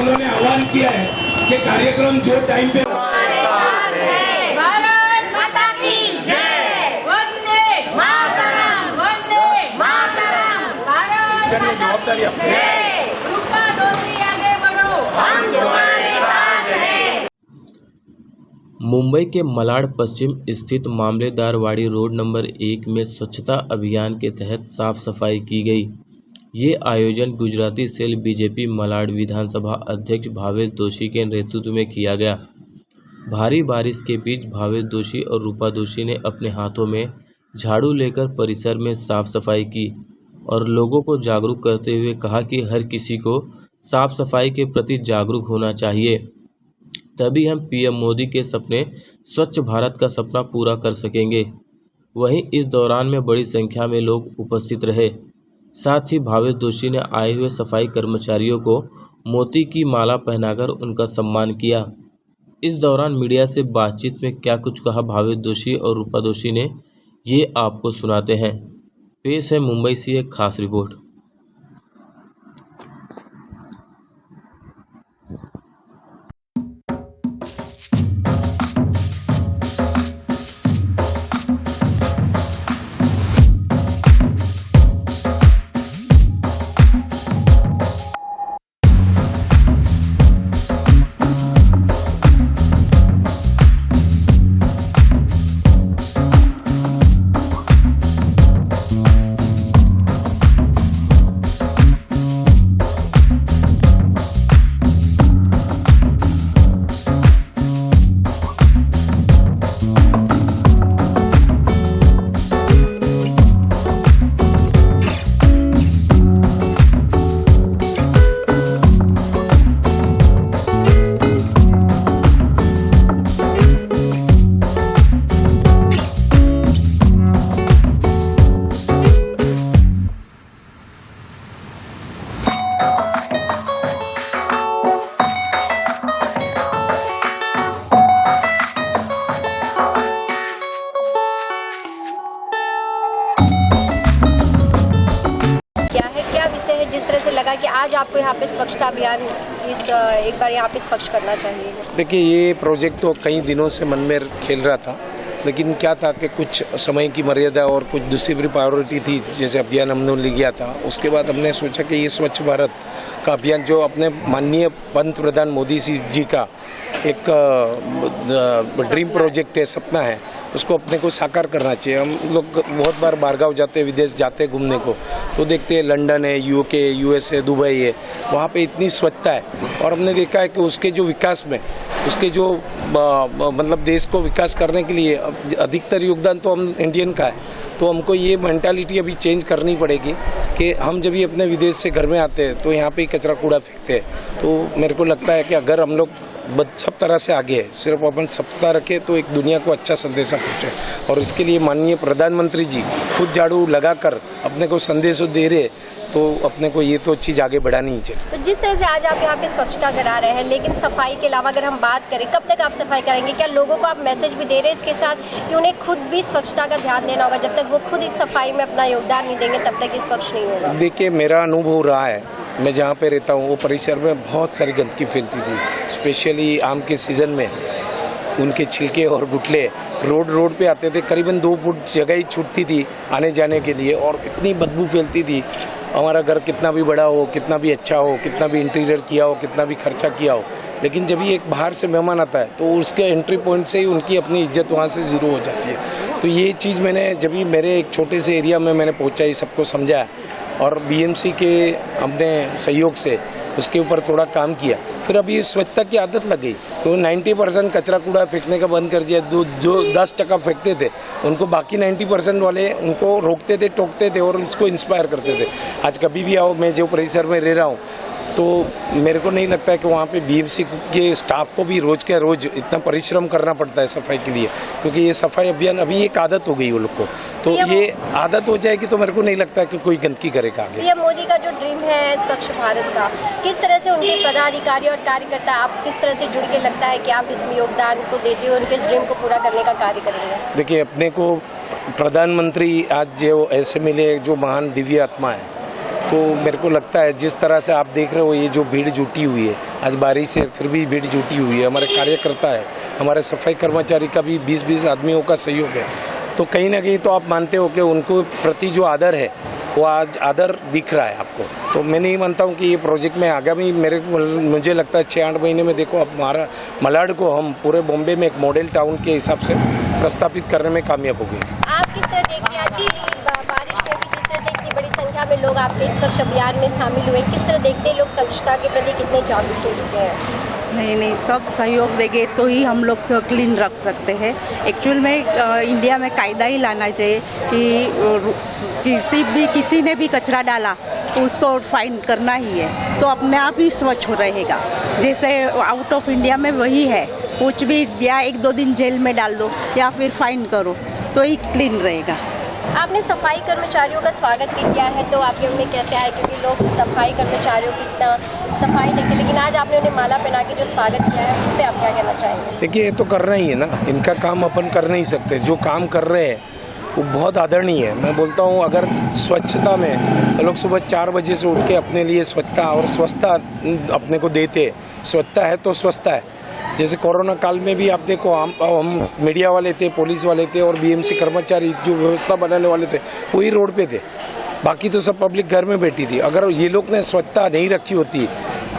उन्होंने आह्वान किया है कि कार्यक्रम जो टाइम पे भारत माता की जय, वंदे मातरम, वंदे मातरम, भारत माता की जय, रूपा दोषी आगे बढ़ो, हम तुम्हारे साथ हैं। मुंबई के मलाड पश्चिम स्थित मामलेदारवाड़ी रोड नंबर 1 में स्वच्छता अभियान के तहत साफ सफाई की गई। ये आयोजन गुजराती सेल बीजेपी मलाड विधानसभा अध्यक्ष भावेश दोषी के नेतृत्व में किया गया। भारी बारिश के बीच भावेश दोषी और रूपा दोषी ने अपने हाथों में झाड़ू लेकर परिसर में साफ सफाई की और लोगों को जागरूक करते हुए कहा कि हर किसी को साफ सफाई के प्रति जागरूक होना चाहिए, तभी हम पीएम मोदी के सपने स्वच्छ भारत का सपना पूरा कर सकेंगे। वहीं इस दौरान में बड़ी संख्या में लोग उपस्थित रहे। साथ ही भावेश दोषी ने आए हुए सफाई कर्मचारियों को मोती की माला पहनाकर उनका सम्मान किया। इस दौरान मीडिया से बातचीत में क्या कुछ कहा भावेश दोषी और रूपा दोषी ने, ये आपको सुनाते हैं। पेश है मुंबई से एक खास रिपोर्ट। है जिस तरह से लगा कि आज आपको यहाँ पे स्वच्छता अभियान एक बार यहाँ पे स्वच्छ करना चाहिए? देखिए, ये प्रोजेक्ट तो कई दिनों से मन में खेल रहा था, लेकिन क्या था कि कुछ समय की मर्यादा और कुछ दूसरी प्रायोरिटी थी। जैसे अभियान हमने लिया था, उसके बाद हमने सोचा कि ये स्वच्छ भारत का अभियान जो अपने माननीय पंतप्रधान मोदी जी का एक ड्रीम प्रोजेक्ट है, सपना है, उसको अपने को साकार करना चाहिए। हम लोग बहुत बार बाहरगांव जाते हैं, विदेश जाते हैं घूमने को, तो देखते हैं लंदन है, यूके, यूएसए, दुबई है, वहाँ पे इतनी स्वच्छता है और हमने देखा है कि उसके जो विकास में, उसके जो मतलब देश को विकास करने के लिए अधिकतर योगदान तो हम इंडियन का है। तो हमको ये मेंटालिटी अभी चेंज करनी पड़ेगी कि हम जब भी अपने विदेश से घर में आते हैं तो यहाँ पे कचरा कूड़ा फेंकते हैं। तो मेरे को लगता है कि अगर हम लोग सब तरह से आगे है, सिर्फ अपन सप्ताह रखे तो एक दुनिया को अच्छा संदेशा पहुँचे, और इसके लिए माननीय प्रधानमंत्री जी खुद झाड़ू लगाकर अपने को संदेश दे रहे, तो अपने को ये तो चीज़ आगे बढ़ानी ही चाहिए। तो जिस तरह से आज आप यहाँ पे स्वच्छता करा रहे हैं, लेकिन सफाई के अलावा अगर हम बात करें, कब तक आप सफाई करेंगे? क्या लोगों को आप मैसेज भी दे रहे हैं इसके साथ कि उन्हें खुद भी स्वच्छता का ध्यान देना होगा? जब तक वो खुद इस सफाई में अपना योगदान नहीं देंगे तब तक ये स्वच्छ नहीं होगा। देखिए, मेरा अनुभव रहा है, मैं जहाँ पे रहता हूँ वो परिसर में बहुत सारी गंदगी फैलती थी, स्पेशली आम के सीज़न में। उनके छिलके और गुटले रोड पे आते थे, करीबन 2 फुट जगह ही छूटती थी आने जाने के लिए, और इतनी बदबू फैलती थी। हमारा घर कितना भी बड़ा हो, कितना भी अच्छा हो, कितना भी इंटीरियर किया हो, कितना भी खर्चा किया हो, लेकिन जब ये एक बाहर से मेहमान आता है तो उसके एंट्री पॉइंट से ही उनकी अपनी इज्जत वहाँ से ज़ीरो हो जाती है। तो ये चीज़ मैंने जब भी मेरे एक छोटे से एरिया में मैंने पहुँचाई, सबको समझाया, और बीएमसी के हमने सहयोग से उसके ऊपर थोड़ा काम किया, फिर अब ये स्वच्छता की आदत लग गई। तो 90% कचरा कूड़ा फेंकने का बंद कर दिया। जो 10% फेंकते थे उनको बाकी 90% वाले उनको रोकते थे, टोकते थे और उसको इंस्पायर करते थे। आज कभी भी आओ, मैं जो परिसर में रह रहा हूँ, तो मेरे को नहीं लगता है कि वहाँ पे बीएमसी के स्टाफ को भी रोज के रोज इतना परिश्रम करना पड़ता है सफाई के लिए, क्योंकि ये सफाई अभियान अभी एक आदत हो गई वो लोग को। तो ये आदत हो जाएगी तो मेरे को नहीं लगता है कि कोई गंदगी करेगा आगे। पीएम मोदी का जो ड्रीम है स्वच्छ भारत का, किस तरह से उनके पदाधिकारी और कार्यकर्ता, आप किस तरह से जुड़ के लगता है कि आप इसमें योगदान को देते हो, उनके इस ड्रीम को पूरा करने का कार्य करेंगे? देखिए, अपने को प्रधानमंत्री आज जो ऐसे मिले जो महान दिव्य आत्मा है, तो मेरे को लगता है जिस तरह से आप देख रहे हो ये जो भीड़ जुटी हुई है, आज बारिश है फिर भी भीड़ जुटी हुई है, हमारे कार्यकर्ता है, हमारे सफाई कर्मचारी का भी 20-20 आदमियों का सहयोग है, तो कहीं ना कहीं तो आप मानते हो कि उनको प्रति जो आदर है वो आज आदर दिख रहा है आपको। तो मैं नहीं मानता हूँ कि ये प्रोजेक्ट में आगामी मुझे लगता है 6-8 महीने में देखो अब हमारा मलाड को हम पूरे बॉम्बे में एक मॉडल टाउन के हिसाब से प्रस्तापित करने में कामयाब हो गए। आप किस तरह देखते हैं आज की बारिश में भी जिस तरह से इतनी बड़ी संख्या में लोग आपके इस स्वच्छ अभियान में शामिल हुए, किस तरह देखते हैं लोग स्वच्छता के प्रति कितने जागरूक हो चुके हैं? नहीं, सब सहयोग देंगे तो ही हम लोग क्लीन रख सकते हैं। एक्चुअल में इंडिया में कायदा ही लाना चाहिए कि किसी ने भी कचरा डाला तो उसको फाइन करना ही है, तो अपने आप ही स्वच्छ हो रहेगा। जैसे आउट ऑफ इंडिया में वही है, कुछ भी या 1-2 दिन जेल में डाल दो या फिर फाइन करो तो ही क्लीन रहेगा। आपने सफाई कर्मचारियों का स्वागत भी किया है, तो आपके मन में कैसे आया? क्योंकि लोग सफाई कर्मचारियों की इतना सफाई देखते, लेकिन आज आपने उन्हें माला पहना के जो स्वागत किया है उस पर आप क्या कहना चाहेंगे? देखिए ये तो करना ही है ना, इनका काम अपन कर नहीं सकते, जो काम कर रहे हैं वो बहुत आदरणीय है। मैं बोलता हूँ अगर स्वच्छता में लोग सुबह 4 बजे से उठ के अपने लिए स्वच्छता और स्वस्थता अपने को देते, स्वच्छता है तो स्वस्थता है। जैसे कोरोना काल में भी आप देखो हम मीडिया वाले थे, पुलिस वाले थे और बीएमसी कर्मचारी जो व्यवस्था बनाने वाले थे वही रोड पे थे, बाकी तो सब पब्लिक घर में बैठी थी। अगर ये लोग ने स्वच्छता नहीं रखी होती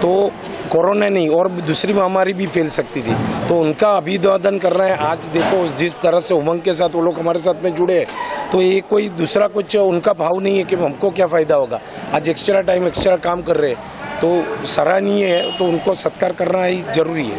तो कोरोना नहीं और दूसरी महामारी भी फैल सकती थी। तो उनका अभिवादन कर रहे हैं। आज देखो जिस तरह से उमंग के साथ वो लोग हमारे साथ में जुड़े हैं, तो ये कोई दूसरा कुछ उनका भाव नहीं है कि हमको क्या फ़ायदा होगा। आज एक्स्ट्रा टाइम एक्स्ट्रा काम कर रहे हैं तो सराहनीय है, तो उनको सत्कार करना ही जरूरी है।